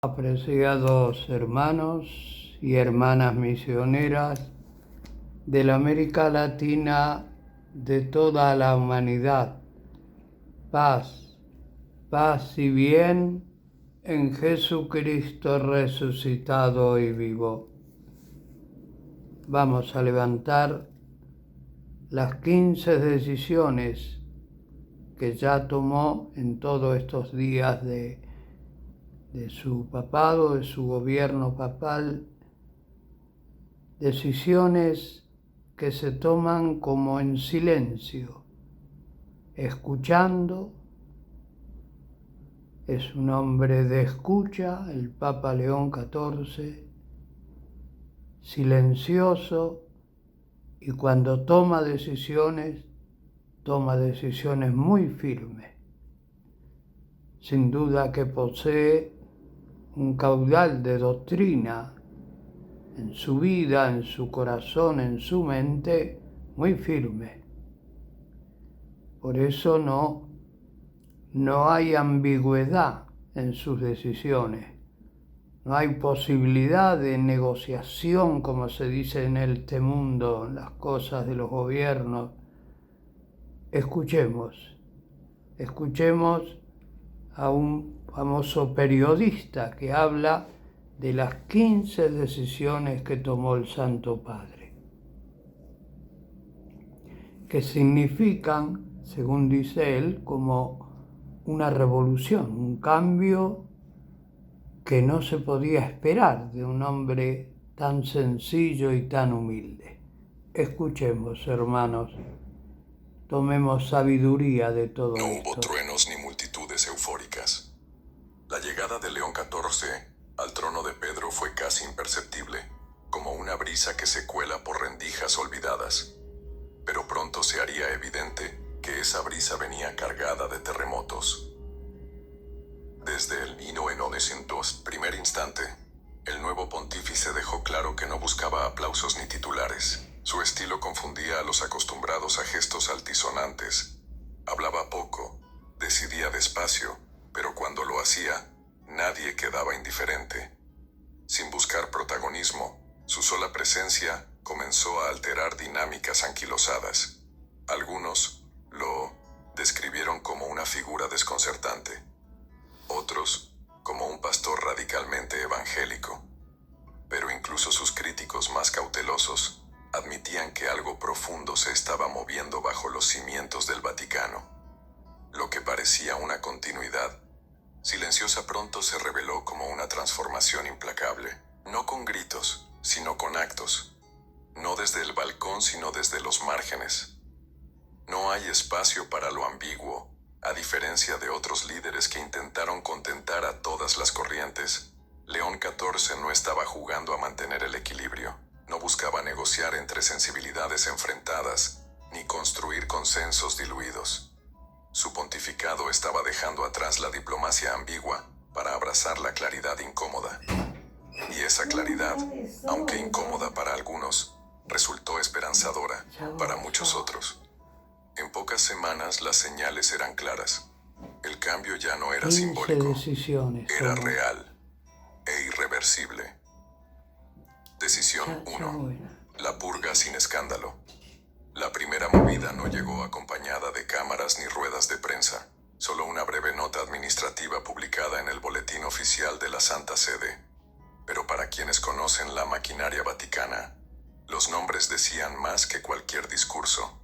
Apreciados hermanos y hermanas misioneras de la América Latina, de toda la humanidad, paz, paz y bien en Jesucristo resucitado y vivo. Vamos a levantar las 15 decisiones que ya tomó en todos estos días de su papado, de su gobierno papal, decisiones que se toman como en silencio, escuchando. Es un hombre de escucha, el Papa León XIV, silencioso, y cuando toma decisiones muy firmes. Sin duda que posee un caudal de doctrina en su vida, en su corazón, en su mente, muy firme. Por eso no hay ambigüedad en sus decisiones. No hay posibilidad de negociación, como se dice en este mundo, en las cosas de los gobiernos. Escuchemos a un famoso periodista que habla de las 15 decisiones que tomó el Santo Padre, que significan, según dice él, como una revolución, un cambio que no se podía esperar de un hombre tan sencillo y tan humilde. Escuchemos, hermanos, tomemos sabiduría de todo esto. No hubo truenos ni multitudes eufóricas. La llegada de León XIV al trono de Pedro fue casi imperceptible, como una brisa que se cuela por rendijas olvidadas. Pero pronto se haría evidente que esa brisa venía cargada de terremotos. Desde el 1900, primer instante, el nuevo pontífice dejó claro que no buscaba aplausos ni titulares. Su estilo confundía a los acostumbrados a gestos altisonantes. Hablaba poco, decidía despacio, pero cuando lo hacía, nadie quedaba indiferente. Sin buscar protagonismo, su sola presencia comenzó a alterar dinámicas anquilosadas. Algunos lo describieron como una figura desconcertante. Otros, como un pastor radicalmente evangélico. Pero incluso sus críticos más cautelosos admitían que algo profundo se estaba moviendo bajo los cimientos del Vaticano. Lo que parecía una continuidad silenciosa pronto se reveló como una transformación implacable, no con gritos, sino con actos. No desde el balcón, sino desde los márgenes. No hay espacio para lo ambiguo, a diferencia de otros líderes que intentaron contentar a todas las corrientes. León XIV no estaba jugando a mantener el equilibrio, no buscaba negociar entre sensibilidades enfrentadas, ni construir consensos diluidos. Su pontificado estaba dejando atrás la diplomacia ambigua para abrazar la claridad incómoda. Y esa claridad, aunque incómoda para algunos, resultó esperanzadora para muchos otros. En pocas semanas las señales eran claras. El cambio ya no era simbólico, era real e irreversible. Decisión 1. La purga sin escándalo. La primera movida no llegó acompañada de cámaras ni ruedas de prensa, solo una breve nota administrativa publicada en el Boletín Oficial de la Santa Sede. Pero para quienes conocen la maquinaria vaticana, los nombres decían más que cualquier discurso.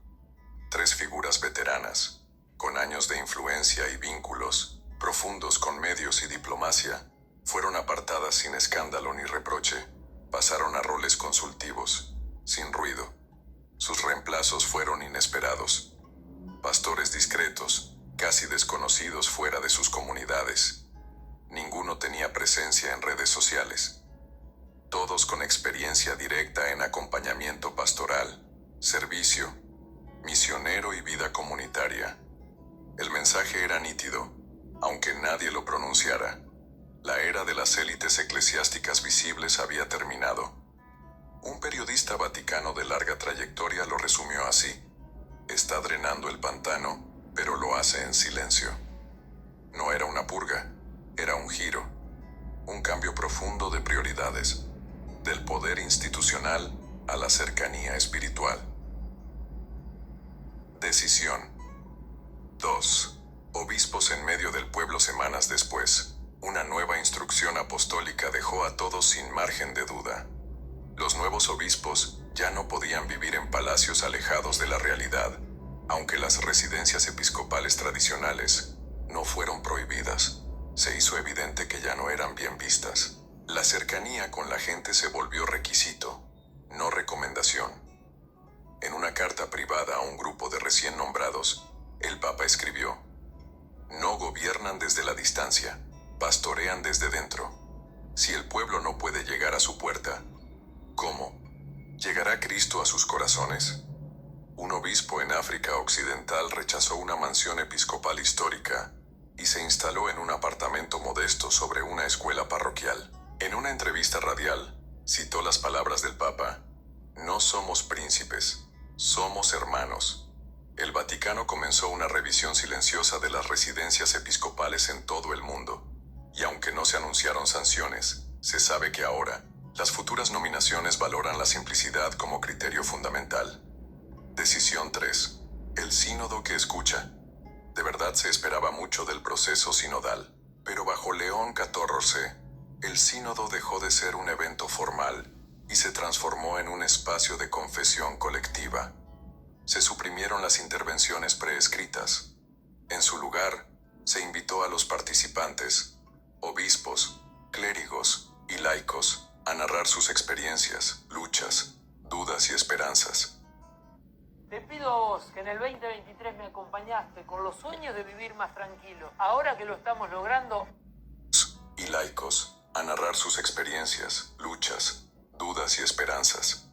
3 figuras veteranas, con años de influencia y vínculos profundos con medios y diplomacia, fueron apartadas sin escándalo ni reproche, pasaron a roles consultivos, sin ruido. Sus reemplazos fueron inesperados. Pastores discretos, casi desconocidos fuera de sus comunidades. Ninguno tenía presencia en redes sociales. Todos con experiencia directa en acompañamiento pastoral, servicio, misionero y vida comunitaria. El mensaje era nítido, aunque nadie lo pronunciara. La era de las élites eclesiásticas visibles había terminado. Un periodista vaticano de larga trayectoria lo resumió así: está drenando el pantano, pero lo hace en silencio. No era una purga, era un giro. Un cambio profundo de prioridades, del poder institucional a la cercanía espiritual. Decisión 2. Obispos en medio del pueblo semanas después. Una nueva instrucción apostólica dejó a todos sin margen de duda. Los nuevos obispos ya no podían vivir en palacios alejados de la realidad, aunque las residencias episcopales tradicionales no fueron prohibidas. Se hizo evidente que ya no eran bien vistas. La cercanía con la gente se volvió requisito, no recomendación. En una carta privada a un grupo de recién nombrados, el Papa escribió: "No gobiernan desde la distancia, pastorean desde dentro. Si el pueblo no puede llegar a su puerta, ¿cómo llegará Cristo a sus corazones?". Un obispo en África Occidental rechazó una mansión episcopal histórica y se instaló en un apartamento modesto sobre una escuela parroquial. En una entrevista radial, citó las palabras del Papa: "No somos príncipes, somos hermanos". El Vaticano comenzó una revisión silenciosa de las residencias episcopales en todo el mundo, y aunque no se anunciaron sanciones, se sabe que ahora, las futuras nominaciones valoran la simplicidad como criterio fundamental. Decisión 3. El sínodo que escucha. De verdad se esperaba mucho del proceso sinodal, pero bajo León XIV, el sínodo dejó de ser un evento formal y se transformó en un espacio de confesión colectiva. Se suprimieron las intervenciones preescritas. En su lugar, se invitó a los participantes, obispos, clérigos y laicos, a narrar sus experiencias, luchas, dudas y esperanzas. Te pido a vos, que en el 2023 me acompañaste con los sueños de vivir más tranquilo. Ahora que lo estamos logrando... Y laicos, a narrar sus experiencias, luchas, dudas y esperanzas.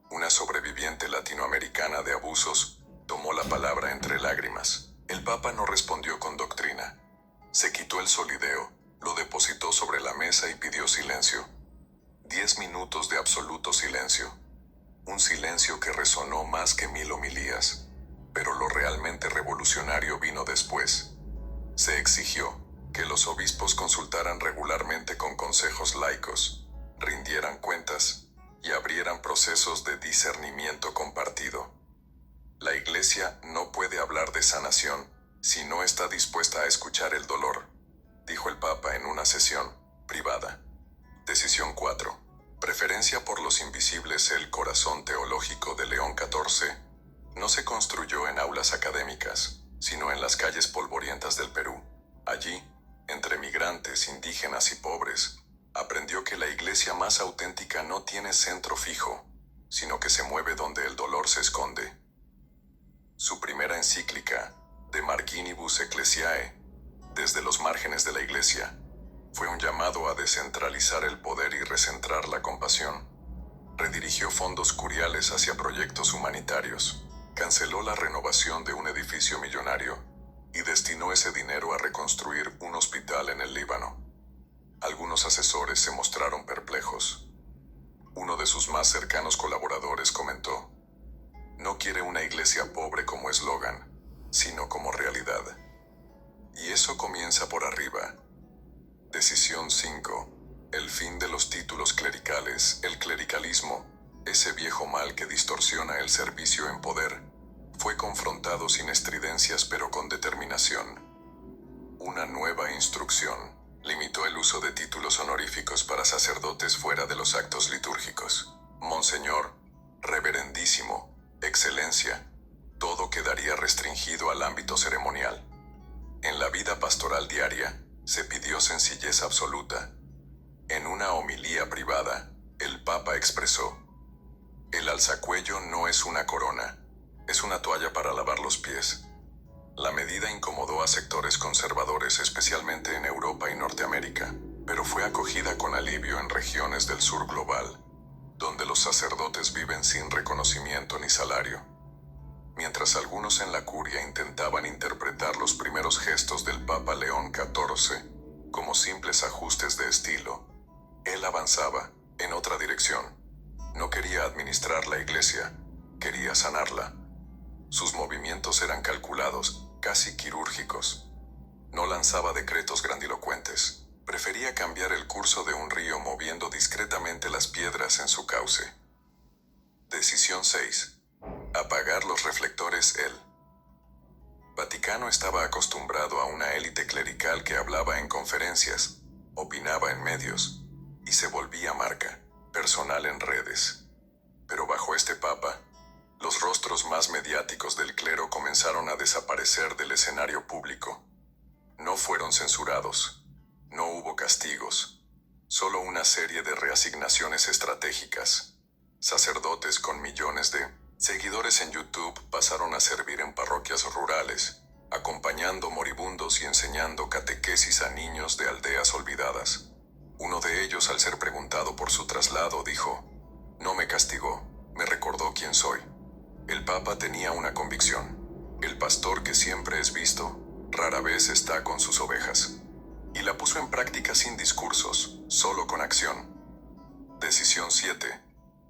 Una sobreviviente latinoamericana de abusos tomó la palabra entre lágrimas. El Papa no respondió con doctrina. Se quitó el solideo, lo depositó sobre la mesa y pidió silencio. 10 minutos de absoluto silencio. Un silencio que resonó más que 1000 homilías. Pero lo realmente revolucionario vino después. Se exigió que los obispos consultaran regularmente con consejos laicos, rindieran cuentas y abrieran procesos de discernimiento compartido. La Iglesia no puede hablar de sanación si no está dispuesta a escuchar el dolor, dijo el Papa en una sesión privada. Decisión 4. Preferencia por los invisibles. El corazón teológico de León XIV no se construyó en aulas académicas, sino en las calles polvorientas del Perú. Allí, entre migrantes, indígenas y pobres, aprendió que la iglesia más auténtica no tiene centro fijo, sino que se mueve donde el dolor se esconde. Su primera encíclica, De Marginibus Ecclesiae, desde los márgenes de la iglesia, fue un llamado a descentralizar el poder y recentrar la compasión. Redirigió fondos curiales hacia proyectos humanitarios, canceló la renovación de un edificio millonario y destinó ese dinero a reconstruir un hospital en el Líbano. Algunos asesores se mostraron perplejos. Uno de sus más cercanos colaboradores comentó: "No quiere una iglesia pobre como eslogan, sino como realidad". Y eso comienza por arriba. Decisión 5. El fin de los títulos clericales. El clericalismo, ese viejo mal que distorsiona el servicio en poder, fue confrontado sin estridencias pero con determinación. Una nueva instrucción limitó el uso de títulos honoríficos para sacerdotes fuera de los actos litúrgicos. Monseñor, reverendísimo, excelencia, todo quedaría restringido al ámbito ceremonial. En la vida pastoral diaria, se pidió sencillez absoluta. En una homilía privada, el Papa expresó: "El alzacuello no es una corona, es una toalla para lavar los pies". La medida incomodó a sectores conservadores, especialmente en Europa y Norteamérica, pero fue acogida con alivio en regiones del sur global, donde los sacerdotes viven sin reconocimiento ni salario. Mientras algunos en la curia intentaban interpretar los primeros gestos del Papa León XIV como simples ajustes de estilo, él avanzaba en otra dirección. No quería administrar la iglesia, quería sanarla. Sus movimientos eran calculados, casi quirúrgicos. No lanzaba decretos grandilocuentes, Prefería cambiar el curso de un río moviendo discretamente las piedras en su cauce. Decisión 6. Apagar los reflectores. El Vaticano estaba acostumbrado a una élite clerical que hablaba en conferencias, opinaba en medios y se volvía marca personal en redes. Pero bajo este papa, los rostros más mediáticos del clero comenzaron a desaparecer del escenario público. No fueron censurados, no hubo castigos, solo una serie de reasignaciones estratégicas. Sacerdotes con millones de seguidores en YouTube pasaron a servir en parroquias rurales, acompañando moribundos y enseñando catequesis a niños de aldeas olvidadas. Uno de ellos, al ser preguntado por su traslado, dijo: "No me castigó, me recordó quién soy". El Papa tenía una convicción: el pastor que siempre es visto, rara vez está con sus ovejas. Y la puso en práctica sin discursos, solo con acción. Decisión 7.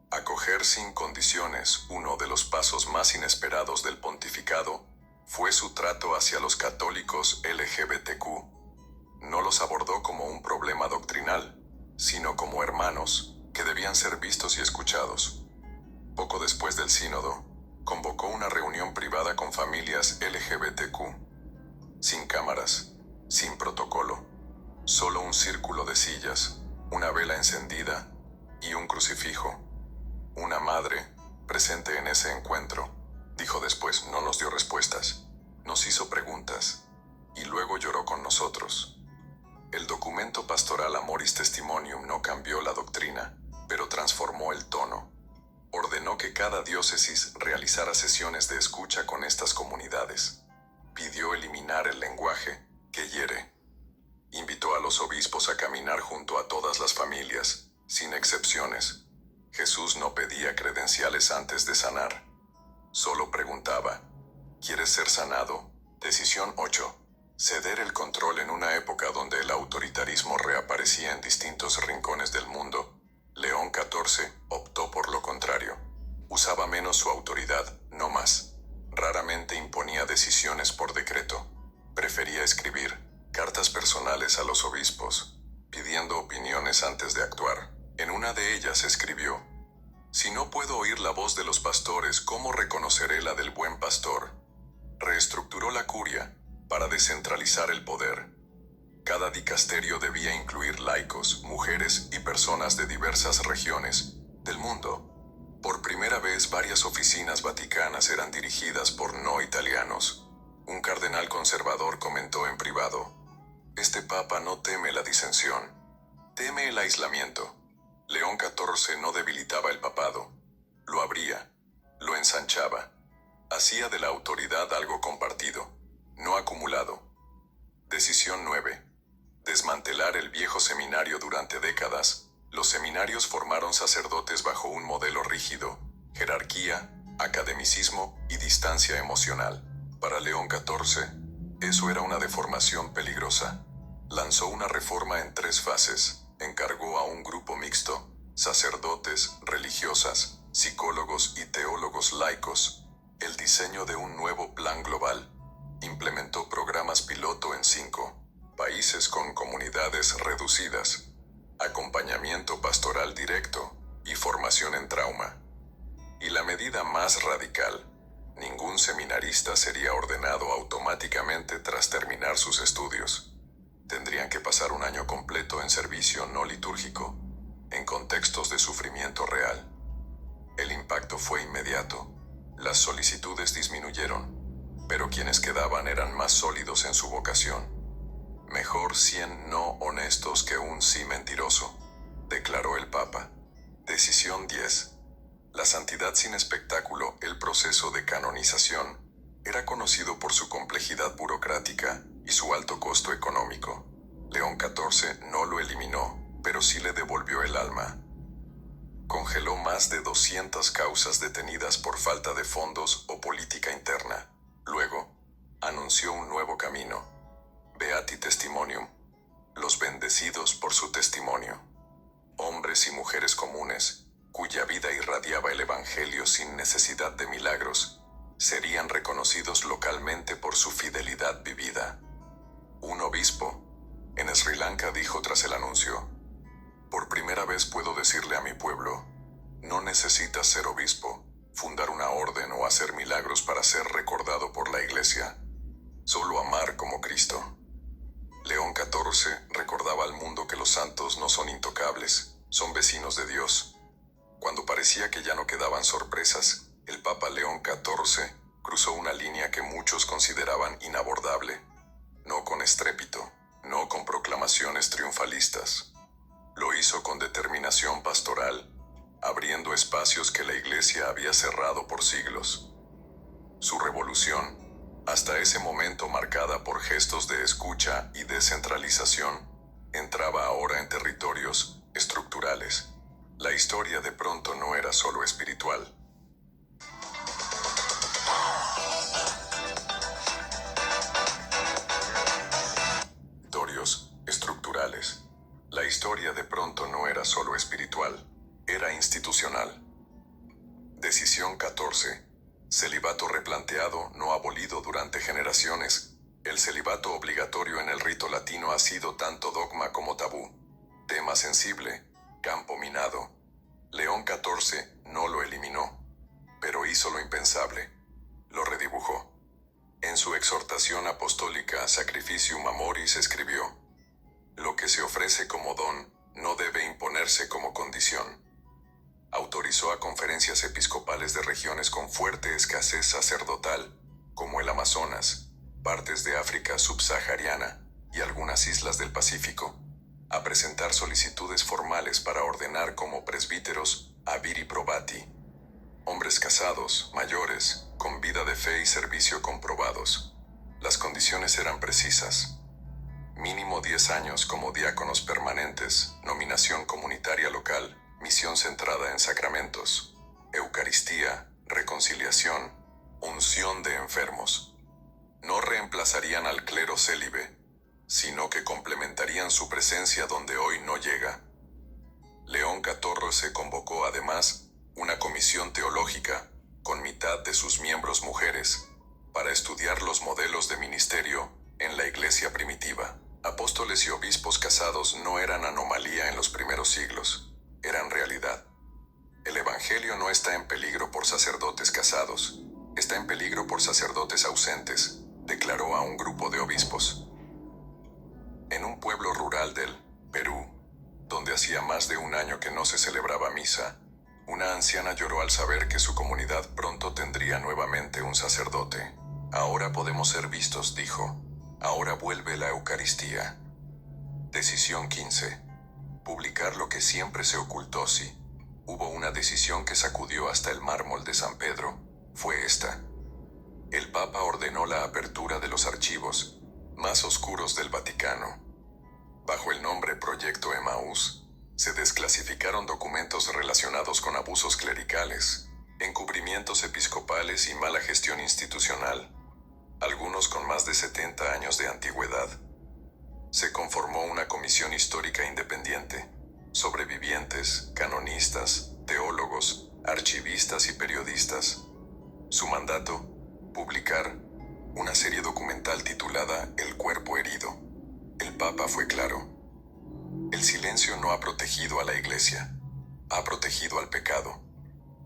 Acoger sin condiciones. Uno de los pasos más inesperados del pontificado fue su trato hacia los católicos LGBTQ. No los abordó como un problema doctrinal, sino como hermanos que debían ser vistos y escuchados. Poco después del sínodo, convocó una reunión privada con familias LGBTQ. Sin cámaras, sin protocolo, solo un círculo de sillas, una vela encendida y un crucifijo. Una madre, presente en ese encuentro, dijo después: no nos dio respuestas, nos hizo preguntas, y luego lloró con nosotros. El documento pastoral Amoris Testimonium no cambió la doctrina, pero transformó el tono. Ordenó que cada diócesis realizara sesiones de escucha con estas comunidades. Pidió eliminar el lenguaje que hiere. Invitó a los obispos a caminar junto a todas las familias, sin excepciones. Jesús no pedía credenciales antes de sanar. Solo preguntaba: ¿quieres ser sanado? Decisión 8. Ceder el control. En una época donde el autoritarismo reaparecía en distintos rincones del mundo, León XIV optó por lo contrario. Usaba menos su autoridad, no más. Raramente imponía decisiones por decreto. Prefería escribir cartas personales a los obispos, pidiendo opiniones antes de actuar. En una de ellas escribió: si no puedo oír la voz de los pastores, ¿cómo reconoceré la del buen pastor? Reestructuró la curia para descentralizar el poder. Cada dicasterio debía incluir laicos, mujeres y personas de diversas regiones del mundo. Por primera vez, varias oficinas vaticanas eran dirigidas por no italianos. Un cardenal conservador comentó en privado: este papa no teme la disensión, teme el aislamiento. León XIV no debilitaba el papado, lo abría, lo ensanchaba, hacía de la autoridad algo compartido, no acumulado. Decisión 9. Desmantelar el viejo seminario. Durante décadas, los seminarios formaron sacerdotes bajo un modelo rígido: jerarquía, academicismo y distancia emocional. Para León XIV, eso era una deformación peligrosa. Lanzó una reforma en 3 fases. Encargó a un grupo mixto, sacerdotes, religiosas, psicólogos y teólogos laicos, el diseño de un nuevo plan global. Implementó programas piloto en 5 países con comunidades reducidas, acompañamiento pastoral directo y formación en trauma. Y la medida más radical: ningún seminarista sería ordenado automáticamente tras terminar sus estudios. Tendrían que pasar un año completo en servicio no litúrgico, en contextos de sufrimiento real. El impacto fue inmediato. Las solicitudes disminuyeron, pero quienes quedaban eran más sólidos en su vocación. Mejor 100 no honestos que un sí mentiroso, declaró el Papa. Decisión 10. La santidad sin espectáculo. El proceso de canonización era conocido por su complejidad burocrática y su alto costo económico. León XIV no lo eliminó, pero sí le devolvió el alma. Congeló más de 200 causas detenidas por falta de fondos o política interna. Luego, anunció un nuevo camino: Beati Testimonium, los bendecidos por su testimonio. Hombres y mujeres comunes, cuya vida irradiaba el Evangelio sin necesidad de milagros, serían reconocidos localmente por su fidelidad vivida. Un obispo, En Sri Lanka dijo tras el anuncio: por primera vez puedo decirle a mi pueblo, no necesitas ser obispo, fundar una orden o hacer milagros para ser recordado por la Iglesia. Solo amar como Cristo. León XIV recordaba al mundo que los santos no son intocables, son vecinos de Dios. Cuando parecía que ya no quedaban sorpresas, el Papa León XIV cruzó una línea que muchos consideraban inabordable. No con estrépito, no con proclamaciones triunfalistas. Lo hizo con determinación pastoral, abriendo espacios que la Iglesia había cerrado por siglos. Su revolución, hasta ese momento marcada por gestos de escucha y descentralización, entraba ahora en territorios estructurales. La historia de pronto no era solo espiritual. Territorios estructurales. La historia de pronto no era solo espiritual, era institucional. Decisión 14. Celibato replanteado, no abolido durante generaciones. El celibato obligatorio en el rito latino ha sido tanto dogma como tabú. Tema sensible, campo minado. León XIV no lo eliminó, pero hizo lo impensable. Lo redibujó. En su exhortación apostólica Sacrificium Amoris escribió: lo que se ofrece como don no debe imponerse como condición. Autorizó a conferencias episcopales de regiones con fuerte escasez sacerdotal, como el Amazonas, partes de África subsahariana y algunas islas del Pacífico, a presentar solicitudes formales para ordenar como presbíteros a viri probati, hombres casados, mayores, con vida de fe y servicio comprobados. Las condiciones eran precisas. Mínimo 10 años como diáconos permanentes, nominación comunitaria local, misión centrada en sacramentos, Eucaristía, reconciliación, unción de enfermos. No reemplazarían al clero célibe, sino que complementarían su presencia donde hoy no llega. León XIV convocó además una comisión teológica, con mitad de sus miembros mujeres, para estudiar los modelos de ministerio en la Iglesia primitiva. Apóstoles y obispos casados no eran anomalía en los primeros siglos, eran realidad. El Evangelio no está en peligro por sacerdotes casados, está en peligro por sacerdotes ausentes, declaró a un grupo de obispos. En un pueblo rural del Perú, donde hacía más de un año que no se celebraba misa, una anciana lloró al saber que su comunidad pronto tendría nuevamente un sacerdote. Ahora podemos ser vistos, dijo. Ahora vuelve la Eucaristía. Decisión 15. Publicar lo que siempre se ocultó. Sí, hubo una decisión que sacudió hasta el mármol de San Pedro. Fue esta. El Papa ordenó la apertura de los archivos más oscuros del Vaticano. Bajo el nombre Proyecto Emaús, se desclasificaron documentos relacionados con abusos clericales, encubrimientos episcopales y mala gestión institucional, algunos con más de 70 años de antigüedad. Se conformó una comisión histórica independiente, sobrevivientes, canonistas, teólogos, archivistas y periodistas. Su mandato: publicar una serie documental titulada El cuerpo herido. El Papa fue claro. El silencio no ha protegido a la Iglesia, ha protegido al pecado.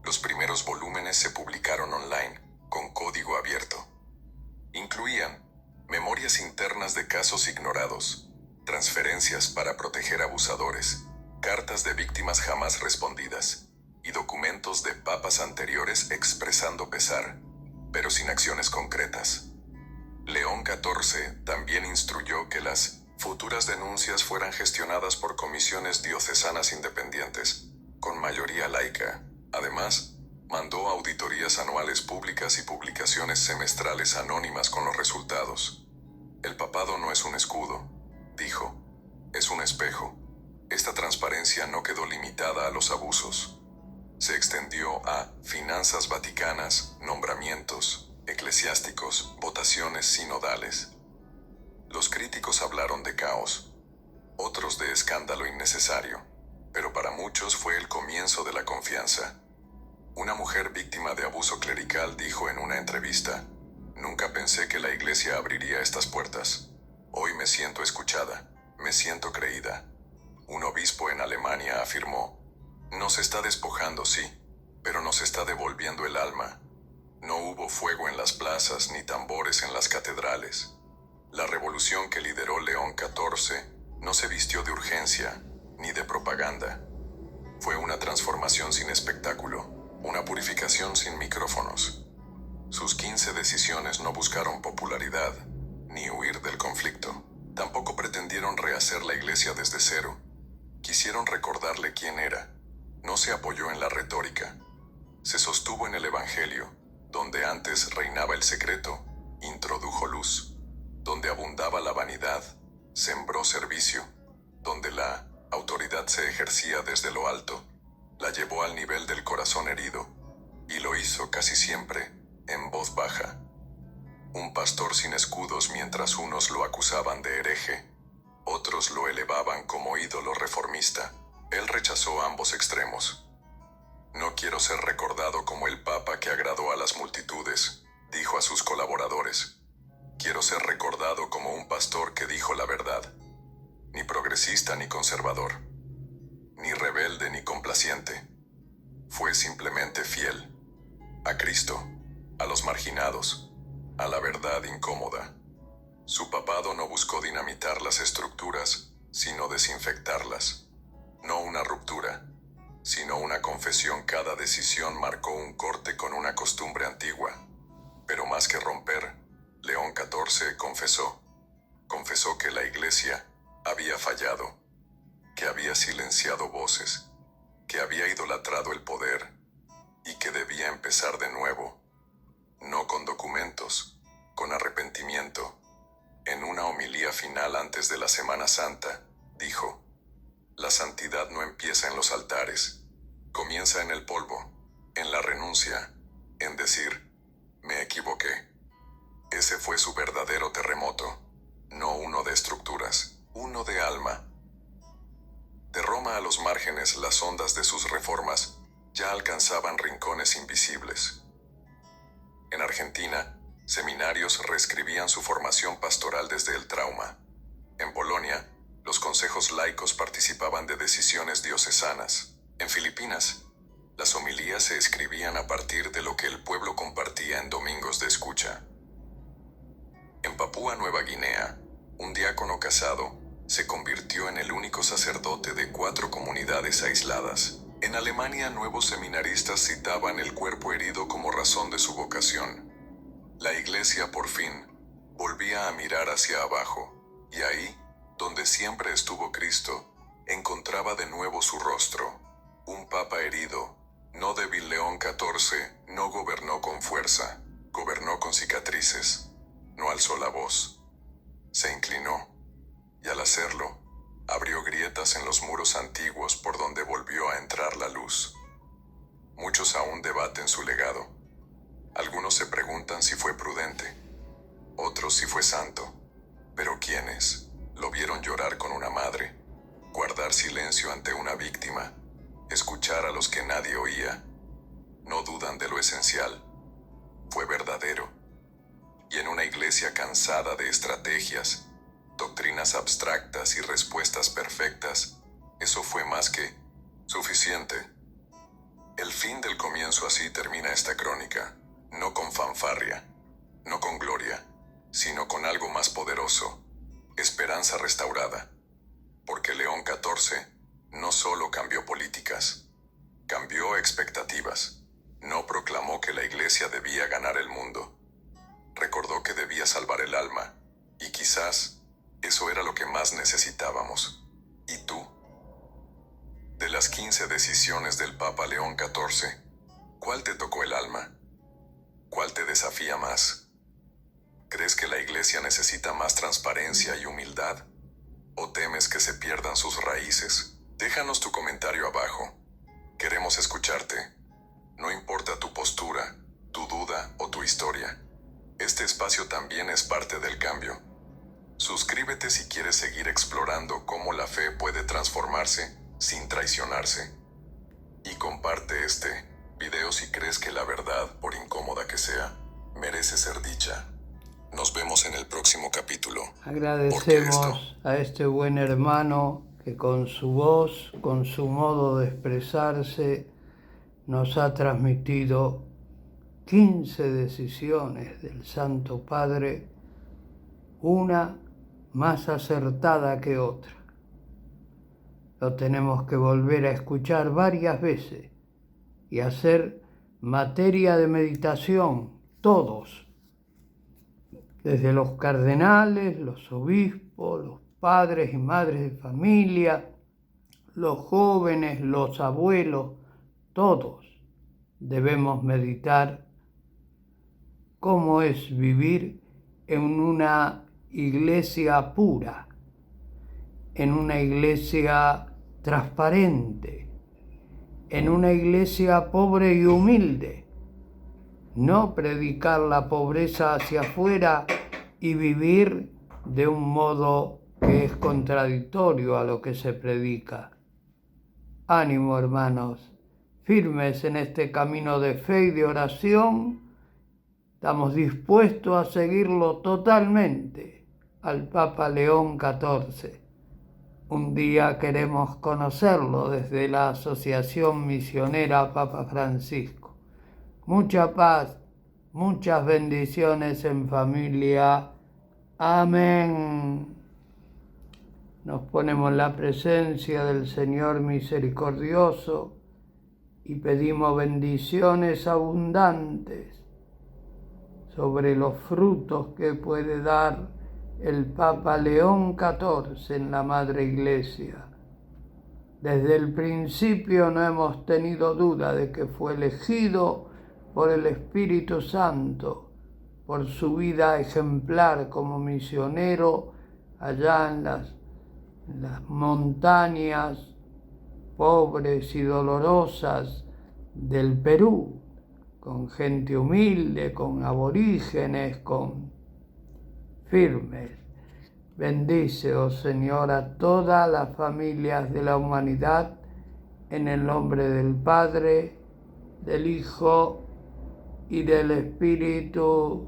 Los primeros volúmenes se publicaron online, con código abierto. Incluían memorias internas de casos ignorados, transferencias para proteger abusadores, cartas de víctimas jamás respondidas, y documentos de papas anteriores expresando pesar, pero sin acciones concretas. León XIV también instruyó que las futuras denuncias fueran gestionadas por comisiones diocesanas independientes, con mayoría laica. Además, mandó auditorías anuales públicas y publicaciones semestrales anónimas con los resultados. El papado no es un escudo, dijo, es un espejo. Esta transparencia no quedó limitada a los abusos. Se extendió a finanzas vaticanas, nombramientos eclesiásticos, votaciones sinodales. Los críticos hablaron de caos, otros de escándalo innecesario, pero para muchos fue el comienzo de la confianza. Una mujer víctima de abuso clerical dijo en una entrevista: nunca pensé que la Iglesia abriría estas puertas. Hoy me siento escuchada, Me siento creída. Un obispo en Alemania afirmó: nos está despojando, sí, pero nos está devolviendo el alma. No hubo fuego en las plazas ni tambores en las catedrales. La revolución que lideró León XIV no se vistió de urgencia ni de propaganda. Fue una transformación sin espectáculo, una purificación sin micrófonos. Sus 15 decisiones no buscaron popularidad, ni huir del conflicto. Tampoco pretendieron rehacer la iglesia desde cero. Quisieron recordarle quién era. No se apoyó en la retórica. Se sostuvo en el Evangelio. Donde antes reinaba el secreto, introdujo luz. Donde abundaba la vanidad, sembró servicio. Donde la autoridad se ejercía desde lo alto, la llevó al nivel del corazón herido, y lo hizo casi siempre en voz baja. Un pastor sin escudos mientras unos lo acusaban de hereje, otros lo elevaban como ídolo reformista. Él rechazó ambos extremos. No quiero ser recordado como el papa que agradó a las multitudes, dijo a sus colaboradores. Quiero ser recordado como un pastor que dijo la verdad. Ni progresista ni conservador, ni rebelde ni complaciente. Fue simplemente fiel a Cristo, a los marginados, a la verdad incómoda. Su papado no buscó dinamitar las estructuras, sino desinfectarlas. No una ruptura, sino una confesión. Cada decisión marcó un corte con una costumbre antigua. Pero más que romper, León XIV confesó que la iglesia había fallado, que había silenciado voces, que había idolatrado el poder y que debía empezar de nuevo, no con documentos, con arrepentimiento. En una homilía final antes de la Semana Santa, dijo: la santidad no empieza en los altares, comienza en el polvo, en la renuncia, en decir: me equivoqué. Ese fue su verdadero terremoto, no uno de estructuras, uno de alma. De Roma a los márgenes, las ondas de sus reformas ya alcanzaban rincones invisibles. En Argentina, seminarios reescribían su formación pastoral desde el trauma. En Polonia, los consejos laicos participaban de decisiones diocesanas. En Filipinas, las homilías se escribían a partir de lo que el pueblo compartía en domingos de escucha. En Papúa Nueva Guinea, un diácono casado se convirtió en el único sacerdote de 4 comunidades aisladas. En Alemania, nuevos seminaristas citaban el cuerpo herido como razón de su vocación. La iglesia, por fin, volvía a mirar hacia abajo, y ahí, donde siempre estuvo Cristo, encontraba de nuevo su rostro. Un papa herido, no débil. León XIV no gobernó con fuerza, gobernó con cicatrices. No alzó la voz, se inclinó, y al hacerlo, abrió grietas en los muros antiguos por donde volvió a entrar la luz. Muchos aún debaten su legado. Algunos se preguntan si fue prudente, otros si fue santo, pero ¿quiénes lo vieron llorar con una madre, guardar silencio ante una víctima, escuchar a los que nadie oía? No dudan de lo esencial. Fue verdadero. Y en una iglesia cansada de estrategias, doctrinas abstractas y respuestas perfectas, eso fue más que suficiente. El fin del comienzo. Así termina esta crónica, no con fanfarria, no con gloria, sino con algo más poderoso: esperanza restaurada. Porque León XIV no solo cambió políticas, cambió expectativas. No proclamó que la iglesia debía ganar el mundo. Recordó que debía salvar el alma, y quizás eso era lo que más necesitábamos. ¿Y tú? De las 15 decisiones del Papa León XIV, ¿cuál te tocó el alma? ¿Cuál te desafía más? ¿Crees que la iglesia necesita más transparencia y humildad? ¿O temes que se pierdan sus raíces? Déjanos tu comentario abajo. Queremos escucharte. No importa tu postura, tu duda o tu historia. Este espacio también es parte del cambio. Suscríbete si quieres seguir explorando cómo la fe puede transformarse sin traicionarse. Y comparte este video si crees que la verdad, por incómoda que sea, merece ser dicha. Nos vemos en el próximo capítulo. Agradecemos a este buen hermano que con su voz, con su modo de expresarse, nos ha transmitido 15 decisiones del Santo Padre, una más acertada que otra. Lo tenemos que volver a escuchar varias veces y hacer materia de meditación, todos, desde los cardenales, los obispos, los padres y madres de familia, los jóvenes, los abuelos, todos debemos meditar cómo es vivir en una iglesia pura, en una iglesia transparente, en una iglesia pobre y humilde. No predicar la pobreza hacia afuera y vivir de un modo que es contradictorio a lo que se predica. Ánimo, hermanos, firmes en este camino de fe y de oración. Estamos dispuestos a seguirlo totalmente al Papa León XIV. Un día queremos conocerlo desde la Asociación Misionera Papa Francisco. Mucha paz, muchas bendiciones en familia. Amén. Nos ponemos en la presencia del Señor misericordioso y pedimos bendiciones abundantes sobre los frutos que puede dar el Papa León XIV en la Madre Iglesia. Desde el principio no hemos tenido duda de que fue elegido por el Espíritu Santo, por su vida ejemplar como misionero allá en las montañas pobres y dolorosas del Perú, con gente humilde, con aborígenes, con firmes. Bendice, oh Señor, a todas las familias de la humanidad, en el nombre del Padre, del Hijo y del Espíritu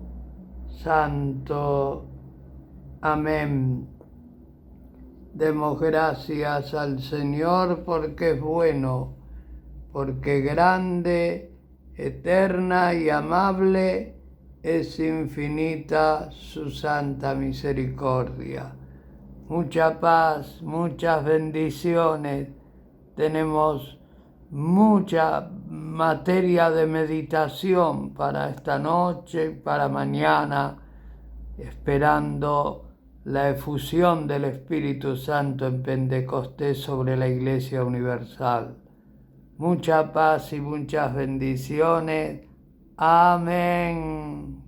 Santo. Amén. Demos gracias al Señor porque es bueno, porque grande, eterna y amable es infinita su santa misericordia. Mucha paz, muchas bendiciones. Tenemos mucha materia de meditación para esta noche y para mañana, esperando la efusión del Espíritu Santo en Pentecostés sobre la Iglesia Universal. Mucha paz y muchas bendiciones. Amén.